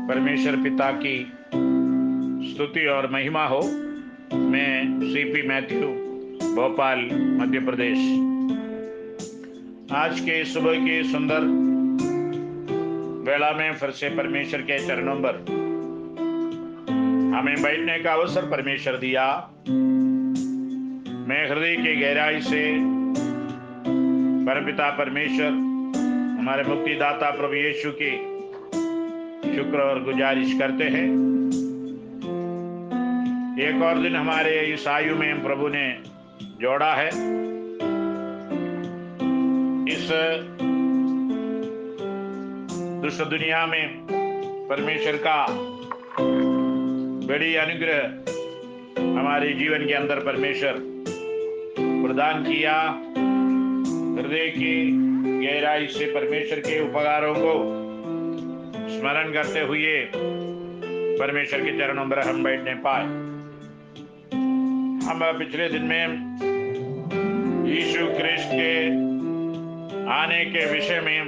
परमेश्वर पिता की स्तुति और महिमा हो। मैं सीपी मैथ्यू, भोपाल, मध्य प्रदेश। आज के सुबह की सुंदर वेला में फिर से परमेश्वर के चरणों पर हमें बैठने का अवसर परमेश्वर दिया। मैं हृदय की गहराई से परमपिता परमेश्वर, हमारे मुक्तिदाता प्रभु यीशु की शुक्र और गुजारिश करते हैं। एक और दिन हमारे इस आयु में प्रभु ने जोड़ा है। इस दुष्ट दुनिया में परमेश्वर का बड़ी अनुग्रह हमारे जीवन के अंदर परमेश्वर प्रदान किया। हृदय की गहराई से परमेश्वर के उपकारों को स्मरण करते हुए परमेश्वर के चरणों पर हम बैठने पाए। हम पिछले दिन में यीशु क्रिस्त के आने के विषय में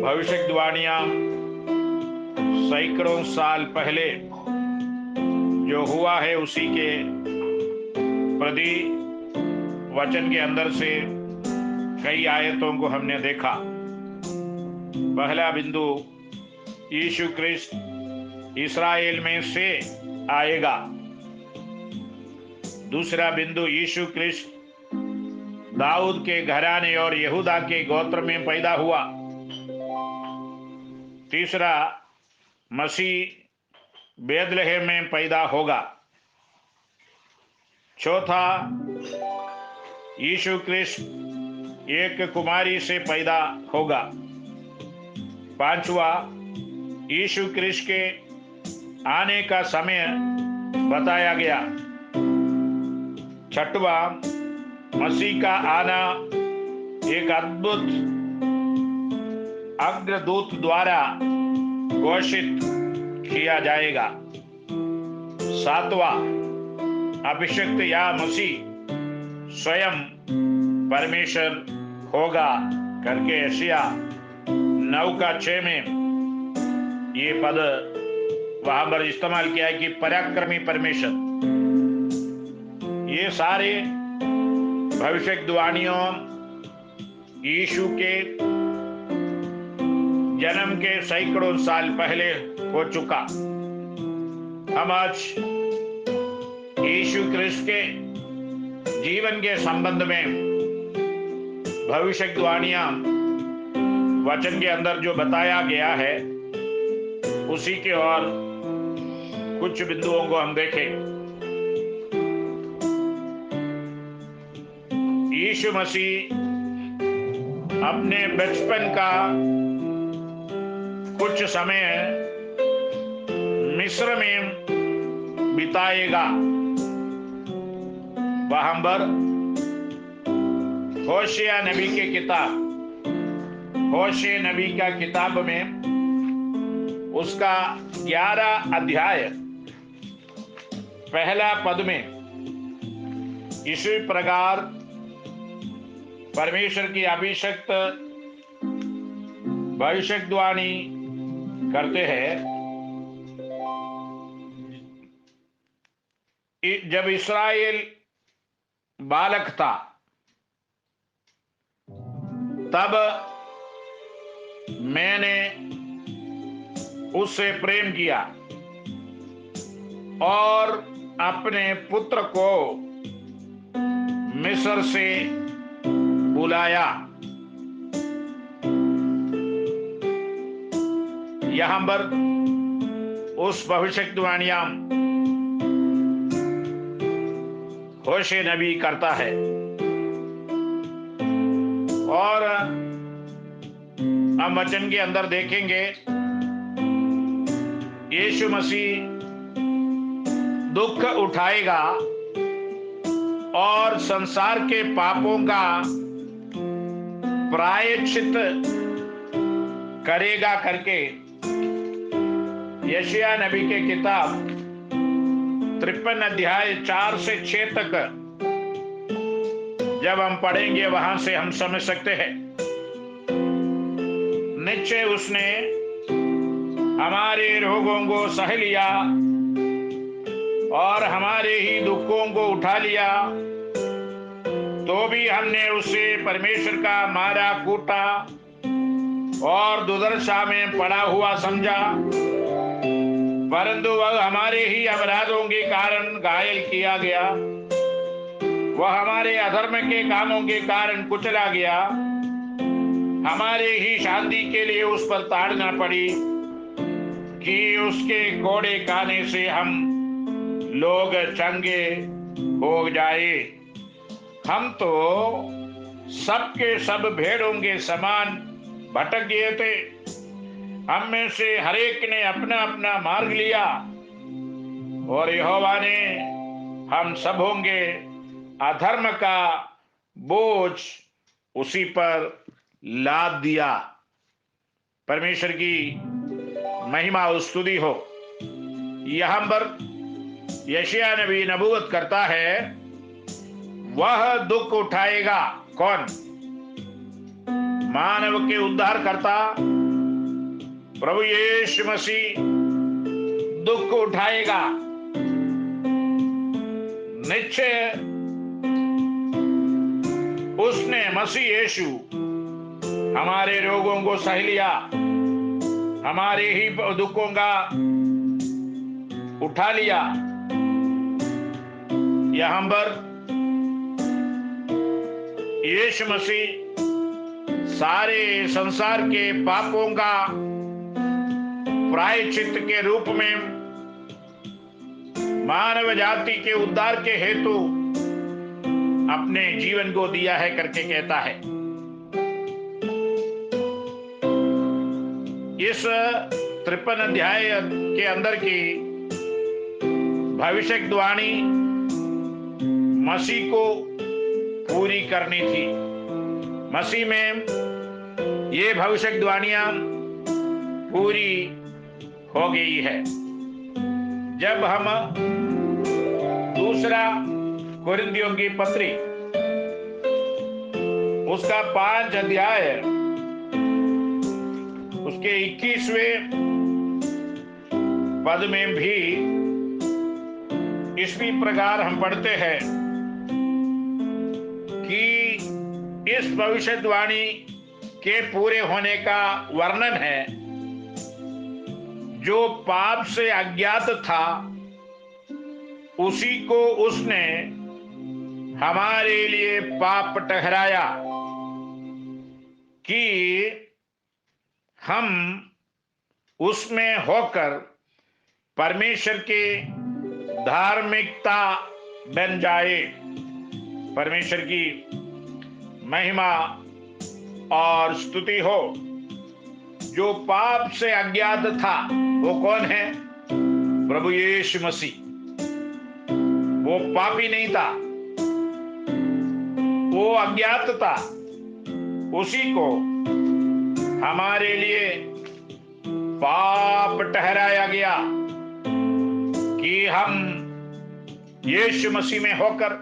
भविष्यवाणियां सैकड़ों साल पहले जो हुआ है उसी के प्रति वचन के अंदर से कई आयतों को हमने देखा। पहला बिंदु, यीशु क्रिस्त इस्राएल में से आएगा। दूसरा बिंदु, यीशु क्रिस्त दाऊद के घराने और यहूदा के गोत्र में पैदा हुआ। तीसरा, मसीह बेथलेहम में पैदा होगा। चौथा, यीशु क्रिस्त एक कुमारी से पैदा होगा। पांचवा, यीशु क्रिस्त के आने का समय बताया गया। छठवा, मसीह का आना एक अद्भुत अग्रदूत द्वारा घोषित किया जाएगा। सातवां, अभिषिक्त या मसीह स्वयं परमेश्वर होगा करके यशायाह 9:6 में ये पद वहां पर इस्तेमाल किया है कि पराक्रमी परमेश्वर। ये सारे भविष्यवाणियों यीशु के जन्म के सैकड़ों साल पहले हो चुका। हम आज यीशु क्रिस्त के जीवन के संबंध में भविष्यवाणियां वचन के अंदर जो बताया गया है उसी के और कुछ बिंदुओं को हम देखें। यीशु मसीह अपने बचपन का कुछ समय मिस्र में बिताएगा। वहां पर होशिया नबी के किताब, होशे नबी का किताब में उसका 11 अध्याय पहला पद में इसी प्रकार परमेश्वर की अभिषिक्त भविष्यवाणी करते हैं। जब इस्राएल बालक था तब मैंने उससे प्रेम किया और अपने पुत्र को मिस्र से बुलाया। यहां पर उस भविष्यवाणियां होशे नबी करता है और हम वचन के अंदर देखेंगे यीशु मसीह दुख उठाएगा और संसार के पापों का प्रायश्चित करेगा करके यशायाह नबी के किताब 53 अध्याय 4 से 6 तक जब हम पढ़ेंगे वहां से हम समझ सकते हैं। निश्चय उसने हमारे रोगों को सह लिया और हमारे ही दुखों को उठा लिया, तो भी हमने उसे परमेश्वर का मारा कूटा और दुर्दशा में पड़ा हुआ समझा, परंतु वह हमारे ही अपराधों के कारण घायल किया गया, वह हमारे अधर्म के कामों के कारण कुचला गया, हमारे ही शांति के लिए उस पर ताड़ना पड़ी कि उसके कोड़े खाने से हम लोग चंगे हो जाए। हम तो सबके सब भेड़ों के समान भटक गए थे, हम में से हर एक ने अपना अपना मार्ग लिया और यहोवा ने हम सबों के अधर्म का बोझ उसी पर लाद दिया। परमेश्वर की महिमा और स्तुति हो। यहां पर यशायाह नबी नबूवत करता है, वह दुख उठाएगा। कौन? मानव के उद्धार करता प्रभु यीशु मसीह दुख उठाएगा। निश्चय उसने मसीह यीशु हमारे रोगों को सह लिया, हमारे ही दुखों का उठा लिया। यहां पर यीशु मसीह सारे संसार के पापों का प्रायश्चित के रूप में मानव जाति के उद्धार के हेतु अपने जीवन को दिया है करके कहता है। इस 53 अध्याय के अंदर की भविष्यवाणी मसीह को पूरी करनी थी। मसीह में ये भविष्यवाणियां पूरी हो गई है। जब हम दूसरा कुरिन्थियों की पत्री उसका 5 अध्याय उसके 21वें पद में भी इसी प्रकार हम पढ़ते हैं कि इस भविष्यवाणी के पूरे होने का वर्णन है। जो पाप से अज्ञात था उसी को उसने हमारे लिए पाप ठहराया कि हम उसमें होकर परमेश्वर के धार्मिकता बन जाए। परमेश्वर की महिमा और स्तुति हो। जो पाप से अज्ञात था वो कौन है? प्रभु यीशु मसीह। वो पापी नहीं था, वो अज्ञात था, उसी को हमारे लिए पाप ठहराया गया कि हम यीशु मसीह में होकर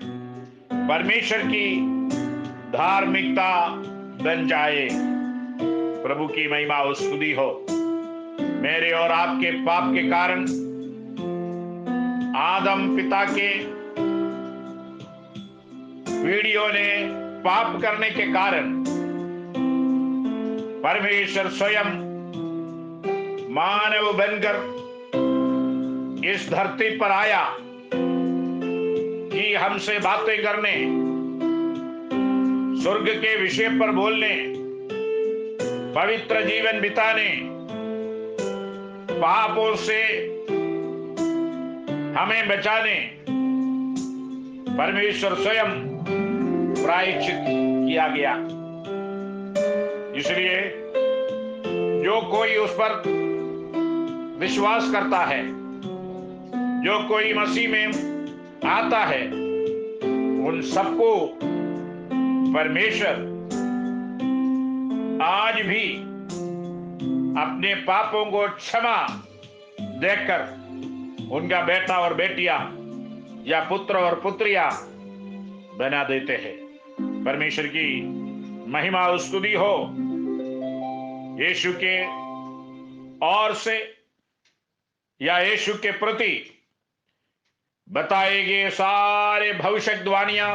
परमेश्वर की धार्मिकता बन जाए। प्रभु की महिमा और स्तुति हो। मेरे और आपके पाप के कारण आदम पिता के पीढ़ियों ने पाप करने के कारण परमेश्वर स्वयं मानव बनकर इस धरती पर आया कि हमसे बातें करने, स्वर्ग के विषय पर बोलने, पवित्र जीवन बिताने, पापों से हमें बचाने परमेश्वर स्वयं प्रायश्चित किया गया। इसलिए जो कोई उस पर विश्वास करता है, जो कोई मसीह में आता है, उन सबको परमेश्वर आज भी अपने पापों को क्षमा देकर उनका बेटा और बेटियां या पुत्र और पुत्रियां बना देते हैं। परमेश्वर की महिमा और स्तुति हो। यीशु के ओर से या यीशु के प्रति बताए गए सारे भविष्यवाणियां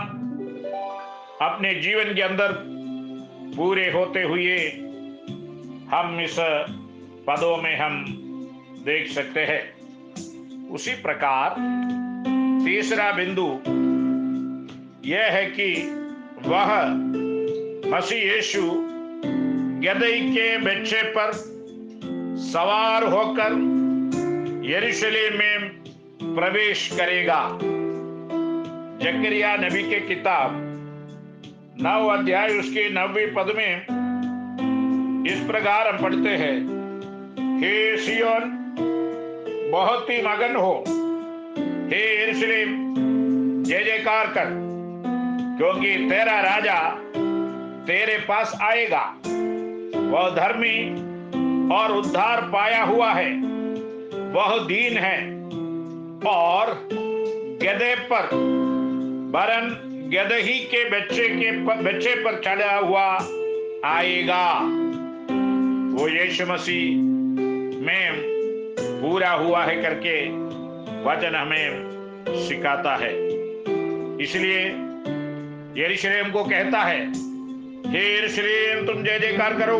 अपने जीवन के अंदर पूरे होते हुए हम इस पदों में हम देख सकते हैं। उसी प्रकार तीसरा बिंदु यह है कि वह मसीह यीशु गदहे के बच्चे पर सवार होकर यरूशलेम में प्रवेश करेगा। जकरिया नबी के किताब 9 अध्याय उसके 9वें पद में इस प्रकार हम पढ़ते हैं, हे सिय्योन बहुत ही मगन हो, हे यरूशलेम जय जयकार कर, क्योंकि तेरा राजा तेरे पास आएगा। वह धर्मी और उद्धार पाया हुआ है, वह दीन है और गदहे पर वरन गदही के बच्चे पर चढ़ा हुआ आएगा। वो यीशु मसीह में पूरा हुआ है करके वचन हमें सिखाता है। इसलिए यरूशलेम को कहता है, हे यरूशलेम तुम जय जयकार करो,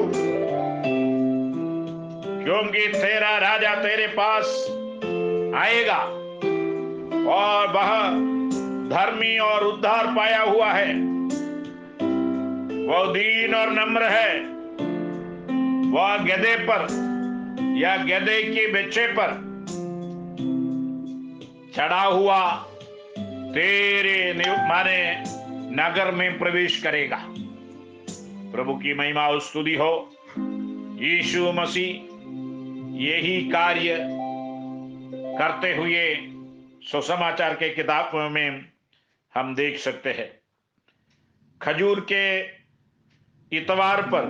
क्योंकि तेरा राजा तेरे पास आएगा और वह धर्मी और उद्धार पाया हुआ है, वह दीन और नम्र है, वह गदहे पर या गदहे के बच्चे पर चढ़ा हुआ तेरे माने नगर में प्रवेश करेगा। प्रभु की महिमा और स्तुति हो। यीशु मसीह यही कार्य करते हुए सुसमाचार के किताब में हम देख सकते हैं। खजूर के इतवार पर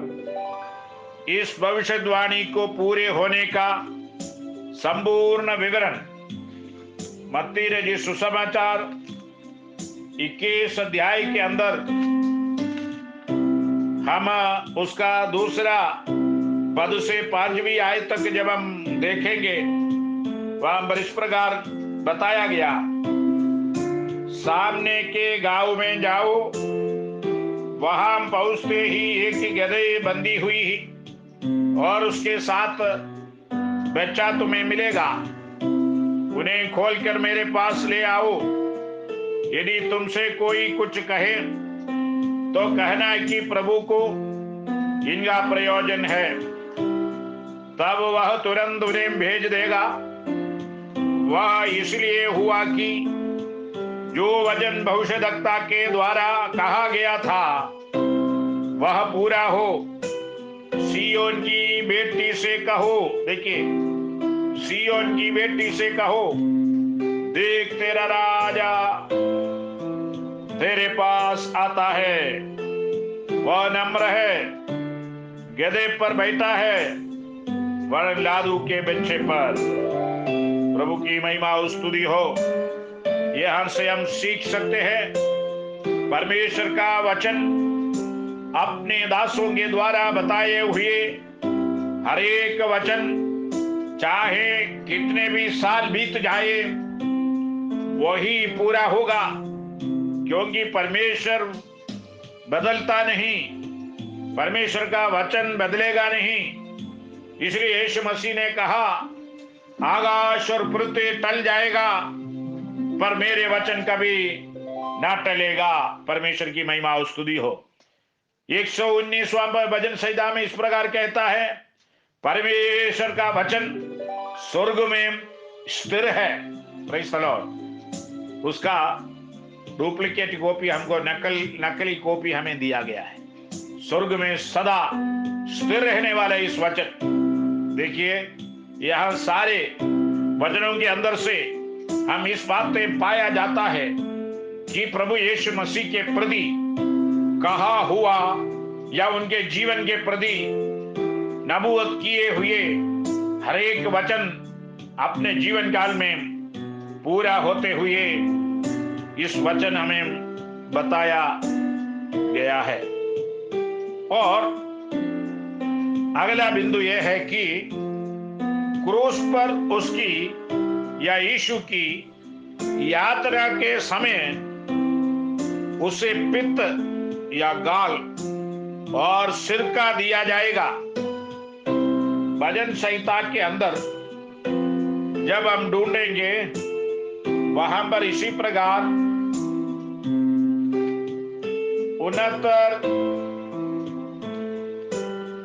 इस भविष्यवाणी को पूरे होने का संपूर्ण विवरण मत्ती रचित सुसमाचार 21 अध्याय के अंदर हम उसका दूसरा पद से 5वीं आयत तक जब हम देखेंगे, वहां पर इस प्रकार बताया गया, सामने के गांव में जाओ, वहां पहुंचते ही एक गदहे बंधी हुई और उसके साथ बच्चा तुम्हें मिलेगा, उन्हें खोलकर मेरे पास ले आओ। यदि तुमसे कोई कुछ कहे तो कहना कि प्रभु को इनका प्रयोजन है, तब वह तुरंत उन्हें भेज देगा। वह इसलिए हुआ कि जो वचन भविष्यद्वक्ता के द्वारा कहा गया था वह पूरा हो। सिय्योन की बेटी से कहो, देखिए, सिय्योन की बेटी से कहो, देख तेरा राजा तेरे पास आता है, वह नम्र है, गदहे पर बैठा है, वरन लादू के बच्चे पर। प्रभु की महिमा और स्तुति हो। यहां से हम सीख सकते हैं, परमेश्वर का वचन अपने दासों के द्वारा बताए हुए हर एक वचन, चाहे कितने भी साल बीत जाए, वही पूरा होगा, क्योंकि परमेश्वर बदलता नहीं, परमेश्वर का वचन बदलेगा नहीं। इसलिए यीशु मसीह ने कहा, आकाश और पृथ्वी टल जाएगा पर मेरे वचन कभी ना टलेगा। परमेश्वर की महिमा और स्तुति हो। 119वां भजन संहिता में इस प्रकार कहता है, परमेश्वर का वचन स्वर्ग में स्थिर है। Praise the Lord. उसका डुप्लीकेट कॉपी हमको नकली कॉपी हमें दिया गया है। स्वर्ग में सदा स्थिर रहने वाला इस वचन। देखिए, यह सारे वचनों के अंदर से हम इस बात पे पाया जाता है कि प्रभु यीशु मसीह के प्रति कहा हुआ या उनके जीवन के प्रति नबूवत किए हुए हर एक वचन अपने जीवन काल में पूरा होते हुए इस वचन हमें बताया गया है। और अगला बिंदु यह है कि क्रूस पर उसकी या यीशु की यात्रा के समय उसे पित्त या गाल और सिरका दिया जाएगा। भजन संहिता के अंदर जब हम ढूंढेंगे वहां पर इसी प्रकार 69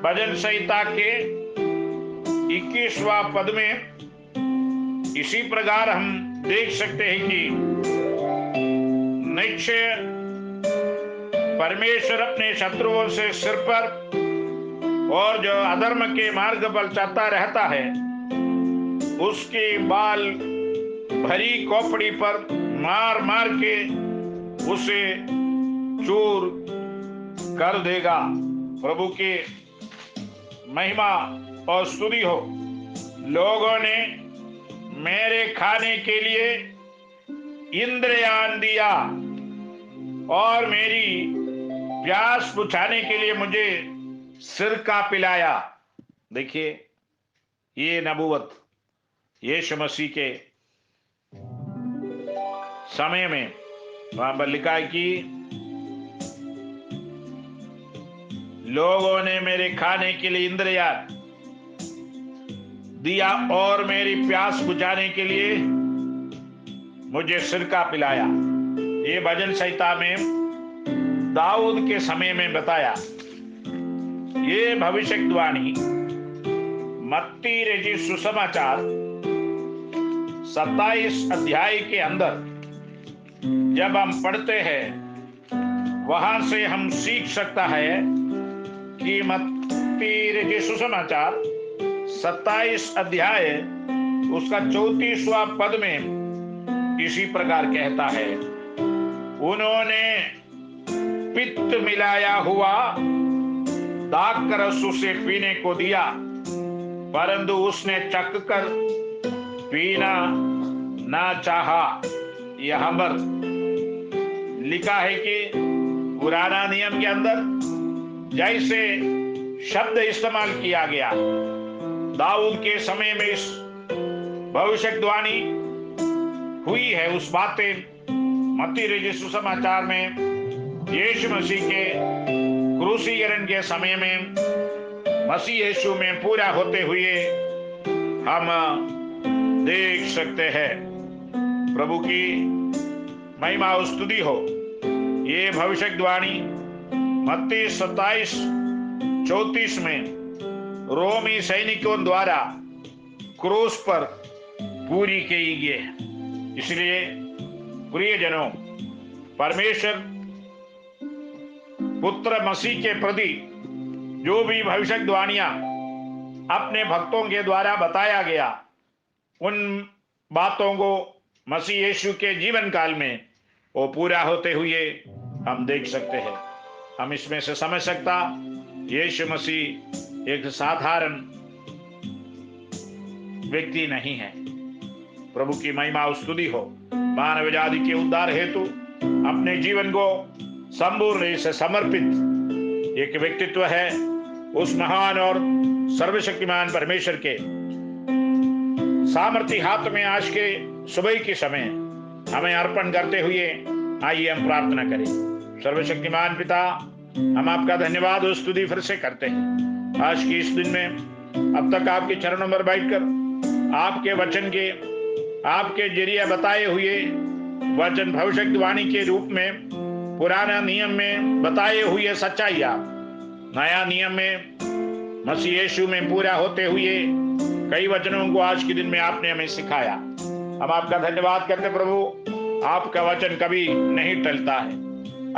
भजन संहिता के 21वां पद में इसी प्रकार हम देख सकते हैं कि निश्चय परमेश्वर अपने शत्रुओं से सिर पर और जो अधर्म के मार्ग पर चलता रहता है उसके बाल भरी खोपड़ी पर मार मार के उसे चूर कर देगा। प्रभु की महिमा और स्तुति हो। लोगों ने मेरे खाने के लिए इंद्रयान दिया और मेरी प्यास बुझाने के लिए मुझे सिरका पिलाया। देखिए ये नबूवत यीशु मसीह के समय में वहां पर लिखा है कि लोगों ने मेरे खाने के लिए इंद्रयान दिया और मेरी प्यास बुझाने के लिए मुझे सिरका पिलाया। ये भजन संहिता में दाऊद के समय में बताया। ये भविष्यवाणी मत्ती रचित सुसमाचार 27 अध्याय के अंदर जब हम पढ़ते हैं वहां से हम सीख सकता है कि मत्ती रचित सुसमाचार 27 अध्याय उसका 34वां पद में इसी प्रकार कहता है, उन्होंने पित्त मिलाया हुआ दाख का रस उसे पीने को दिया, परंतु उसने चख कर पीना ना चाहा। यहां पर लिखा है कि पुराना नियम के अंदर जैसे शब्द इस्तेमाल किया गया दाऊद के समय में इस भविष्यवाणी हुई है, उस बातें मत्ती रचित सुसमाचार में यीशु मसीह के क्रूसीकरण के समय में मसीह यीशु में पूरा होते हुए हम देख सकते हैं। प्रभु की महिमा और स्तुति हो। ये भविष्यवाणी मत्ती 27:34 में रोमी सैनिकों द्वारा क्रूस पर पूरी की गई है। इसलिए प्रियजनों, परमेश्वर पुत्र मसीह के प्रति जो भी भविष्यवाणियां अपने भक्तों के द्वारा बताया गया उन बातों को मसीह यीशु के जीवन काल में वो पूरा होते हुए हम देख सकते हैं। हम इसमें से समझ सकता यीशु मसीह एक साधारण व्यक्ति नहीं है। प्रभु की महिमा और स्तुति हो। मानव जाति के उद्धार हेतु अपने जीवन को संपूर्ण से समर्पित एक व्यक्तित्व है उस महान और सर्वशक्तिमान परमेश्वर के सामर्थ्य हाथ में आज के सुबह के समय हमें अर्पण करते हुए आइए हम प्रार्थना करें। सर्वशक्तिमान पिता, हम आपका धन्यवाद और स्तुति फिर से करते हैं। आज की इस दिन में अब तक आपके चरणों पर बैठकर आपके वचन के आपके जरिए बताए हुए वचन भविष्यवाणी के रूप में पुराना नियम में बताए हुए सच्चाइयां नया नियम में मसीह यीशु में पूरा होते हुए कई वचनों को आज के दिन में आपने हमें सिखाया। हम आपका धन्यवाद करते प्रभु। आपका वचन कभी नहीं टलता है।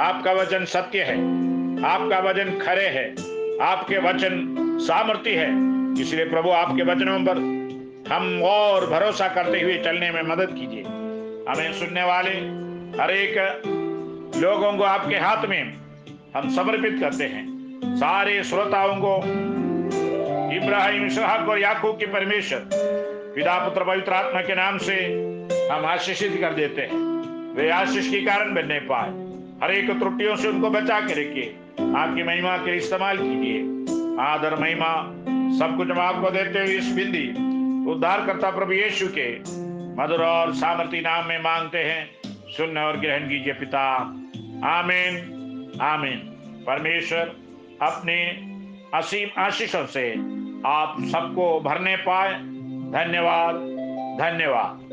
आपका वचन सत्य है, आपका वचन खरे है, आपके वचन सामर्थ्य है। इसलिए प्रभु आपके वचनों पर हम और भरोसा करते हुए चलने में मदद कीजिए। हमें सुनने वाले हर एक लोगों को आपके हाथ में हम समर्पित करते हैं। सारे श्रोताओं को इब्राहिम, इसहाक और याकूब के परमेश्वर पिता पुत्र पवित्र आत्मा के नाम से हम आशीषित कर देते हैं। वे आशीष के कारण बनने पाए। हर एक त्रुटियों से उनको बचा के रखिए। आपकी महिमा के इस्तेमाल कीजिए। आदर महिमा सब कुछ हम आपको देते हुए इस बिंदी उद्धार करता प्रभु यीशु के मधुर और सामर्थी नाम में मांगते हैं, सुन और ग्रहण कीजिए पिता। आमीन आमीन। परमेश्वर अपने असीम आशीषों से आप सबको भरने पाए। धन्यवाद धन्यवाद।